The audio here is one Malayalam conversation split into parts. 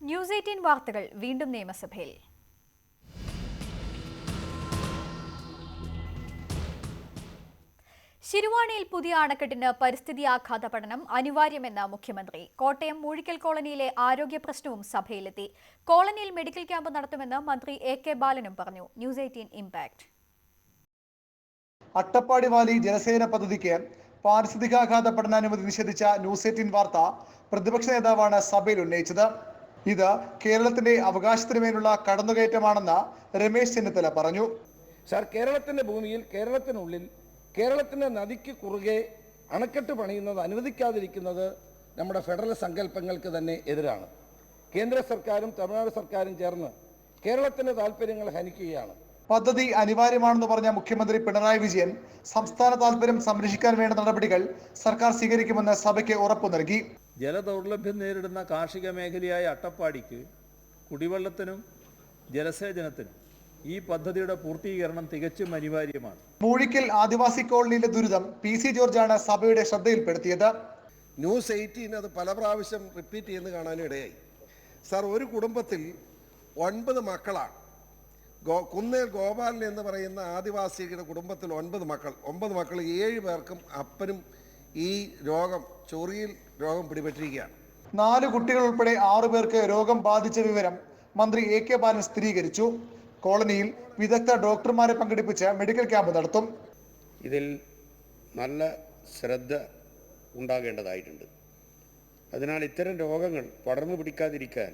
ന്യൂസ് 18 വാർത്തകൾ വീണ്ടും നിയമസഭയിൽ. ശിരുവാണിയിൽ പുതിയ അണക്കെട്ടിന് പരിസ്ഥിതി ആഘാത പഠനം അനിവാര്യമെന്ന മുഖ്യമന്ത്രി. കോട്ടയം മൂഴിക്കൽ കോളനിയിലെ ആരോഗ്യ പ്രശ്നവും സഭയിലെത്തി. കോളനിയിൽ മെഡിക്കൽ ക്യാമ്പ് നടത്തുമെന്ന് മന്ത്രി AK ബാലനും പറഞ്ഞു. News 18 impact. അട്ടപ്പാടി വാലി ജലസേന പദ്ധതിക്ക് പാരിസ്ഥിതികാഘാത പഠനാനുമതി നിഷേധിച്ച ന്യൂസ് 18 വാർത്ത പ്രതിപക്ഷ നേതാവാണ് സഭയിൽ ഉന്നയിച്ചത്. ഇത് കേരളത്തിന്റെ അവകാശത്തിന് മേലുള്ള കടന്നുകയറ്റമാണെന്ന് രമേശ് ചെന്നിത്തല പറഞ്ഞു. സർ, കേരളത്തിന്റെ ഭൂമിയിൽ കേരളത്തിനുള്ളിൽ കേരളത്തിന്റെ നദിക്ക് കുറുകെ അണക്കെട്ട് പണിയുന്നത് അനുവദിക്കാതിരിക്കുന്നത് നമ്മുടെ ഫെഡറൽ സങ്കല്പങ്ങൾക്ക് തന്നെ എതിരാണ്. കേന്ദ്ര സർക്കാരും തമിഴ്നാട് സർക്കാരും ചേർന്ന് കേരളത്തിന്റെ താല്പര്യങ്ങൾ ഹനിക്കുകയാണ്. പദ്ധതി അനിവാര്യമാണെന്ന് പറഞ്ഞ മുഖ്യമന്ത്രി പിണറായി വിജയൻ സംസ്ഥാന താല്പര്യം സംരക്ഷിക്കാൻ വേണ്ട നടപടികൾ സർക്കാർ സ്വീകരിക്കുമെന്ന് സഭയ്ക്ക് ഉറപ്പു നൽകി. ജലദൗർലഭ്യം നേരിടുന്ന കാർഷിക മേഖലയായ അട്ടപ്പാടിക്ക് കുടിവെള്ളത്തിനും ജലസേചനത്തിനും ഈ പദ്ധതിയുടെ പൂർത്തീകരണം തികച്ചും അനിവാര്യമാണ്. മൂഴിക്കൽ ആദിവാസി കോളനിയിലെ ദുരിതം PC ജോർജാണ് സഭയുടെ ശ്രദ്ധയിൽപ്പെടുത്തിയത്. ന്യൂസ് 18 അത് പല പ്രാവശ്യം റിപ്പീറ്റ് ചെയ്യുന്നത് കാണാനും ഇടയായി. സാർ, ഒരു കുടുംബത്തിൽ 9 മക്കളാണ്. കുന്നേൽ ഗോപാലൻ എന്ന് പറയുന്ന ആദിവാസിയുടെ കുടുംബത്തിൽ 9 മക്കൾ. 9 മക്കൾ 7 പേർക്കും അപ്പനും ഈ രോഗം ചൊറിയിൽ രോഗം പിടിപെട്ടിരിക്കുകയാണ്. 4 കുട്ടികൾ ഉൾപ്പെടെ 6 പേർക്ക് രോഗം ബാധിച്ച വിവരം മന്ത്രി AK ബാലൻ സ്ഥിരീകരിച്ചു. കോളനിയിൽ വിദഗ്ധ ഡോക്ടർമാരെ പങ്കെടുപ്പിച്ച് മെഡിക്കൽ ക്യാമ്പ് നടത്തും. ഇതിൽ നല്ല ശ്രദ്ധ ഉണ്ടാകേണ്ടതായിട്ടുണ്ട്. അതിനാൽ ഇത്തരം രോഗങ്ങൾ പടർന്നു പിടിക്കാതിരിക്കാൻ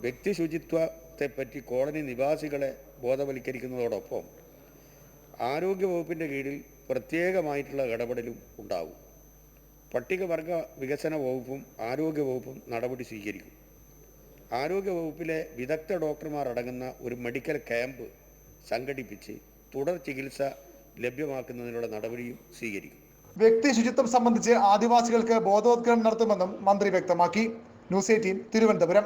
വ്യക്തി ശുചിത്വത്തെപ്പറ്റി കോളനി നിവാസികളെ ബോധവൽക്കരിക്കുന്നതോടൊപ്പം ആരോഗ്യവകുപ്പിൻ്റെ കീഴിൽ പ്രത്യേകമായിട്ടുള്ള ഇടപെടലും ഉണ്ടാകും. പട്ടികവർഗ വികസന വകുപ്പും ആരോഗ്യവകുപ്പും നടപടി സ്വീകരിക്കും. ആരോഗ്യവകുപ്പിലെ വിദഗ്ധ ഡോക്ടർമാർ അടങ്ങുന്ന ഒരു മെഡിക്കൽ ക്യാമ്പ് സംഘടിപ്പിച്ച് തുടർ ചികിത്സ ലഭ്യമാക്കുന്നതിനുള്ള നടപടിയും സ്വീകരിക്കും. വ്യക്തി ശുചിത്വം സംബന്ധിച്ച് ആദിവാസികൾക്ക് ബോധവത്കരണം നടത്തുമെന്നും മന്ത്രി വ്യക്തമാക്കി. ന്യൂസ് 18 തിരുവനന്തപുരം.